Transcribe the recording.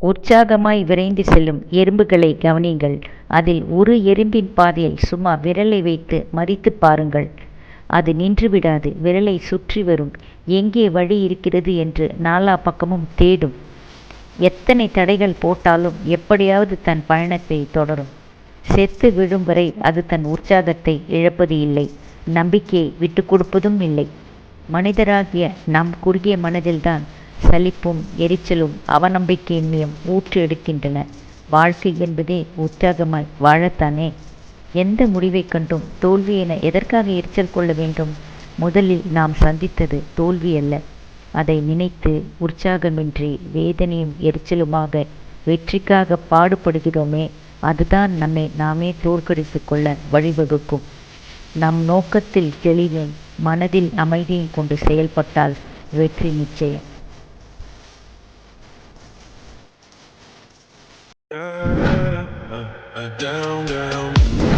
உற்சாகமாய் விரைந்து செல்லும் எறும்புகளை கவனியுங்கள். அதில் ஒரு எறும்பின் பாதையில் சும்மா விரலை வைத்து மறித்துப் பாருங்கள். அது நின்றுவிடாது. விரலை சுற்றி வரும். எங்கே வழி இருக்கிறது என்று நாலா பக்கமும் தேடும். எத்தனை தடைகள் போட்டாலும் எப்படியாவது தன் பயணத்தை தொடரும். செத்து விழும் வரை அது தன் உற்சாகத்தை இழப்பது இல்லை. நம்பிக்கையை விட்டு கொடுப்பதும் இல்லை. மனிதராகிய நம் குறுகிய மனதில்தான் சலிப்பும் எரிச்சலும் அவநம்பிக்கையின்மையும் ஊற்று எடுக்கின்றன. வாழ்க்கை என்பதே உற்சாகமாய் வாழத்தானே. எந்த முடிவைக் கண்டும் தோல்வி என எதற்காக எரிச்சல் கொள்ள வேண்டும்? முதலில் நாம் சந்தித்தது தோல்வி அல்ல. அதை நினைத்து உற்சாகமின்றி வேதனையும் எரிச்சலுமாக வெற்றிக்காக பாடுபடுகிறோமே, அதுதான் நம்மை நாமே தோற்கடித்து கொள்ள வழிவகுக்கும். நம் நோக்கத்தில் தெளிவும் மனதில் அமைதியும் கொண்டு செயல்பட்டால் வெற்றி நிச்சயம். Down, down.